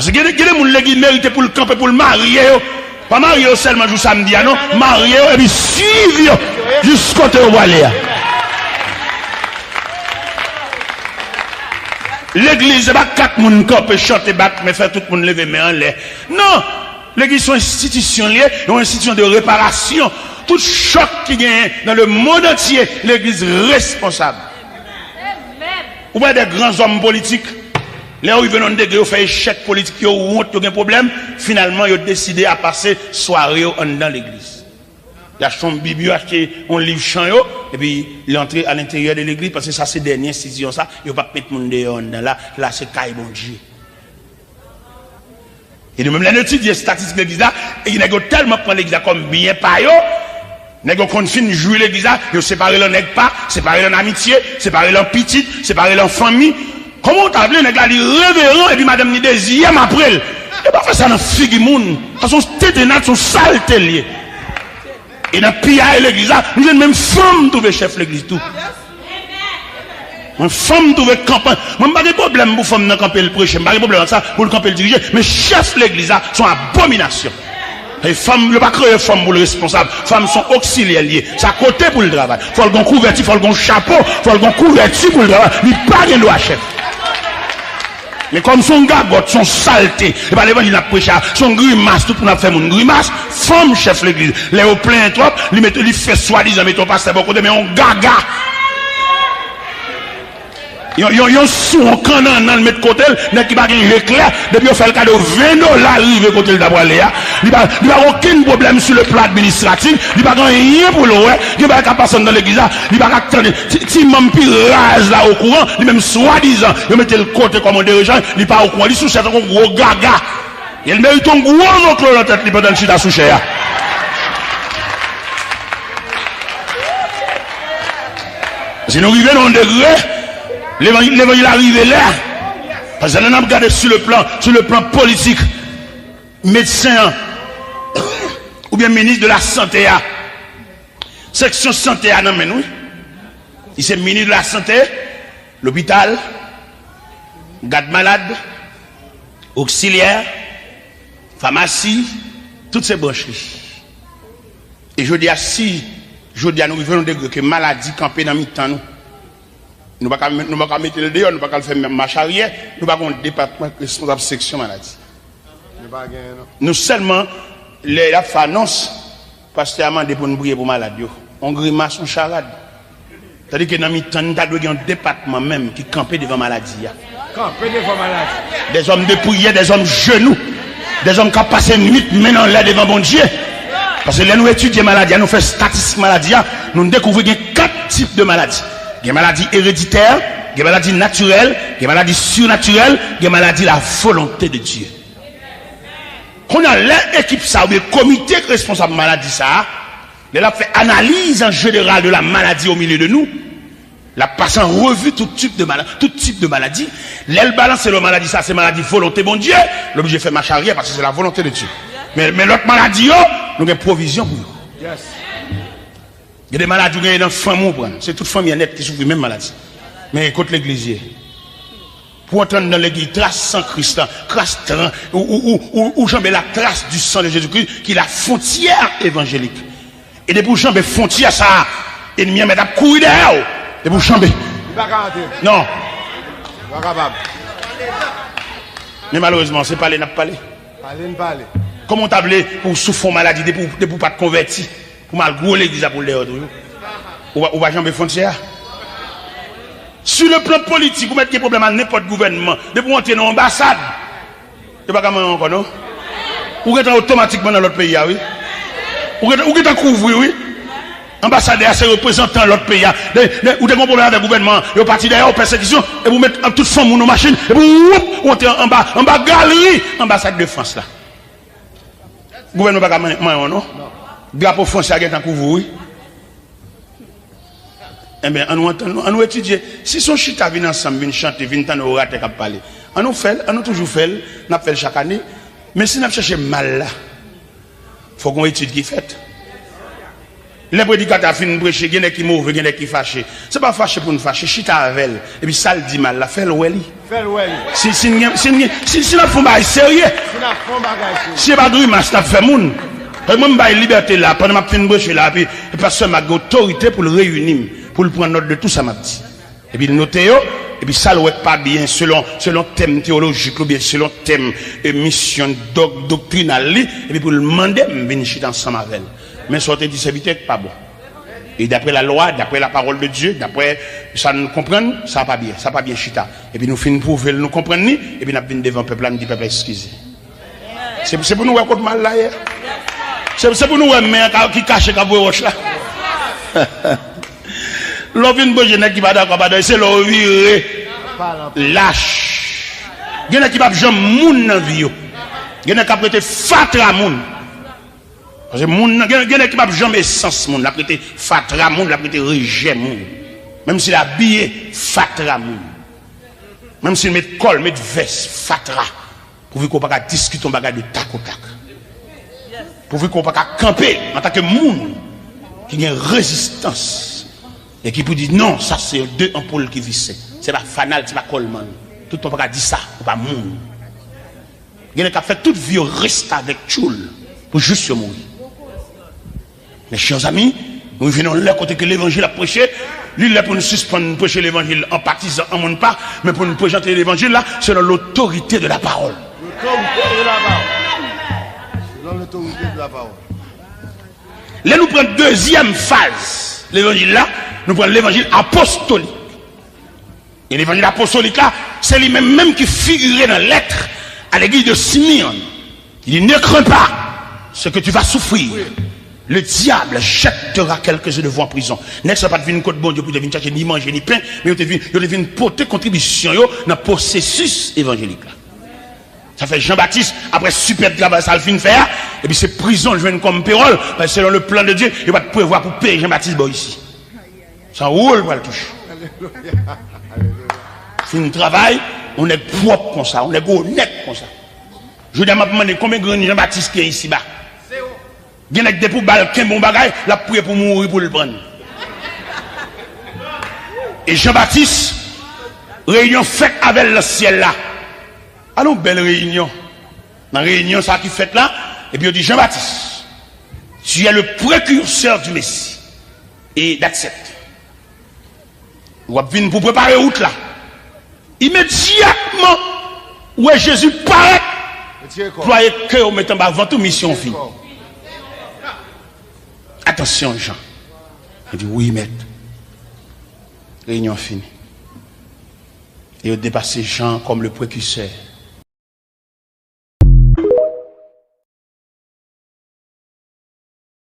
Parce que il y a des gens qui méritent pour le camper, pour le marier. Pas marier seulement jour samedi, non? Marier et puis suivre jusqu'au côté où aller. L'église, c'est pas 4 personnes qui peuvent chanter, mais faire tout le monde lever main en l'air. Non! L'église, c'est une institution liée, une institution de réparation. Tout choc qui gagne dans le monde entier, l'église responsable. Ou bien des grands hommes politiques, là où ils viennent de degré, ils font échec politique, ils ont honte, ils ont un problème, finalement, ils ont décidé à passer soirée dans l'église. Il y a son biblio, acheté un livre chant, et puis il est entré à l'intérieur de l'église, parce que ça, c'est dernière institution, ça, il ne va pas mettre mon dehors là, c'est caille bon Dieu. Et de même, les étudiants statistiques de l'église là, ils n'ont tellement pris l'église comme bien par eux, ils n'ont pas fini de jouer l'église là, ils ont séparé leur nègre pas, séparé leur amitié, séparé leur petite, séparé leur famille. Comment t'as appelé les gars, les révérends, et puis madame ni deuxième après. Et pas faire ça dans figue moun. Parce que son téténat, son saleté lié. Et dans pilla l'église là, nous avons même femme trouver chef l'église tout. Une femme trouver campagne. Moi, pas de problème pour femme dans camper le prêcher, pas de problème ça pour le camper le diriger, mais chef l'église là sont abomination. Les femmes, le pas créer femme pour le responsable. Femmes sont auxiliaires liées. C'est à côté pour le travail. Faut le couverture, faut le chapeau, faut le couverture pour le travail. Il pas de loi chef. Mais comme son gagotte, son saleté, et pas l'évangile n'a prêché, son grimace, tout le monde a fait mon grimace, femme chef l'église. Les au plein trop, il fait soi-disant, mais ton pasteur beaucoup de, mais on gaga. Yon sous un canon dans le mettre côté, n'est qui va gagner éclair, depuis on fait le cadeau $20 arrivé côté d'avoir Léa. Il n'y a aucun problème sur le plan administratif, il n'y a rien pour le ouais, il n'y a pas personne dans l'église, il n'y a pas attendre. Si même pirage là au courant, il même soi-disant, il met le côté comme un dirigeant, il n'est pas au courant, il sous un gros gaga. Il mérite un gros oncle dans la tête, il peut dans le chita sous cher. Si nous arrivons à un degré, l'évangile arrive là, parce que nous avons regardé sur le plan politique, médecin, ou bien ministre de la santé, section santé, non mais nous, il c'est ministre de la santé, l'hôpital, garde malade, auxiliaire, pharmacie, toutes ces brancheries. Et je dis à si, je dis à nous vivons de que maladie campée dans mi-temps nous. Nous ne pouvons pas mettre le dehors, nous ne pouvons pas faire même marche arrière, nous ne pouvons pas un département responsable de section maladie. Nous seulement, les annonces, parce que nous devons briller pour maladie. On grimace, on charade. C'est-à-dire que dans le temps, nous avons un département même qui campait devant maladie. Camper devant maladie. Des hommes de prière, des hommes genoux, des hommes qui ont passé une nuit maintenant là devant bon Dieu. Parce que là, nous étudions maladie, nous faisons statistique maladie, nous découvrons 4 types de maladies. Il y a des maladies héréditaires, il y a des maladies naturelles, il y a des maladies surnaturelles, il y a des maladies de la volonté de Dieu. On a l'équipe ça, ou le comité responsable de maladie ça, il a fait analyse en général de la maladie au milieu de nous. La passe en revue tout type de maladie. L'elle balance la maladie ça, c'est maladie volonté bon Dieu. L'objet fait marche arrière parce que c'est la volonté de Dieu. Mais l'autre maladie, nous avons provision pour nous. Yes. Il y a des maladies qui sont dans la famille, c'est toute famille nette qui souffre de la même maladie. Mais écoute l'église. Pour entrer dans l'église, trace sans Christ, trace ou jambe la trace du sang de Jésus-Christ, qui est la frontière évangélique. Et de pour jambe frontière, ça, ennemi met à courir derrière. De pour jambe. Non. Mais malheureusement, c'est pas les n'a pas parlé. Comment t'appeler pour souffrir maladie, de pour pas te convertir? Pour mal gros l'église pour les autres. Ou va jambe frontière. Sur le plan politique, vous mettez des problèmes à n'importe gouvernement. De pour entrer dans l'ambassade. C'est pas comme encore, non? Ou êtes automatiquement dans l'autre pays, oui? Ou êtes couvrir, oui? Ambassadeur, c'est représentant de l'autre pays. Ou des problèmes avec le gouvernement. Vous partez derrière aux persécutions. Et vous mettez toute femme dans nos machines. Et vous entrez en bas galerie. Ambassade de France, là. Le gouvernement n'a pas de non? Drapeau français est en couvre, oui. Eh bien, on nous étudie. Si son chita vient ensemble, vient chanter, vient entendre au raté qui parler, on nous fait, on nous toujours fait, on fait chaque année. Mais si on cherche mal là, il faut qu'on étudie qui fait. Les prédicateurs finissent de prêcher, il y en a qui mauvais, il y en a qui fâché. C'est pas fâché pour nous fâcher, chita avec elle. Et puis ça le dit mal, la fait le weli. Fais le weli. Si la font bail sérieux. Si pas de rimas, ça fait moun. Et moi, je liberté là, pendant que je finis de prêcher là, puis parce que ma autorité pour le réunir, pour le prendre note de tout ça, m'a dit. Et puis noter, et puis ça le pas bien selon thème théologique ou bien selon thème mission doctrinale, et puis pour le demander, je viens chita ensemble avec elle. Mais sortir du serviteur pas bon. Et d'après la loi, d'après la parole de Dieu, d'après ça nous comprendre, ça pas bien, chita. Et puis nous finissons pour nous comprendre, et puis nous venons devant le peuple, nous dit peuple excusez. C'est pour nous voir contre mal là hier. C'est pour nous voir mais qui cache quand vous roche là. L'on vient de jeune qui va d'accord, c'est l'on viré lâche. Il y en a qui va jamais moun dans vie. Il y en a qui va prêter fatra moun. Parce que moun, il y en a qui va jamais sens moun, la prêter fatra moun, la prêter rejet moun. Même s'il a habillé fatra moun. Même s'il met col, met veste fatra. Pour qu'on pas discuter on bagage de tac au tac. Pour qu'on pas camper en tant que moun qui a une résistance et qui peut dire non, ça c'est deux ampoules qui vissent. C'est pas fanal, c'est pas colman. Tout le monde pas dire ça, ou pas moun. Il y en a qui fait toute vie reste avec choul pour juste se mourir. Mes chers amis, nous venons là côté que l'évangile a prêché, lui là pour nous suspendre prêcher l'évangile en partisan en monde pas, mais pour nous présenter l'évangile là selon l'autorité de la parole. L'autorité de la parole. Selon l'autorité de la parole. Là nous prenons deuxième phase, l'évangile là, nous prenons l'évangile apostolique. Et l'évangile apostolique là, c'est lui-même qui figurait dans l'être à l'église de Simeon. Il dit ne crains pas ce que tu vas souffrir. Oui. Le diable jettera quelques-uns de vous en prison. N'est-ce pas de venir côté bon Dieu pour venir chercher ni manger ni pain, mais vous devez porter contribution dans le processus évangélique là. Ça fait Jean-Baptiste, après super travail, ça le fin faire, et puis c'est prison, je viens comme pérole, parce que selon le plan de Dieu, il va te prévoir pour payer Jean-Baptiste bon, ici. Ça roule pour le toucher. Fin travail, on est propre comme ça, on est honnête comme ça. Je vais me demander combien de grands Jean-Baptiste qui est ici bas. Il y a des pour balquin bon bagaille, la prière pour mourir pour le prendre. Et Jean-Baptiste, réunion faite avec le ciel là. Allons, belle réunion. Dans la réunion, ça qui fait là, et puis on dit Jean-Baptiste, tu es le précurseur du Messie. Et that's it. Vous venez pour préparer route là. Immédiatement, où est Jésus paraît, croyez que vous mettez avant toute mission finie. Attention, Jean. Il dit oui, maître. Réunion finie. Et il dépassé Jean comme le précurseur.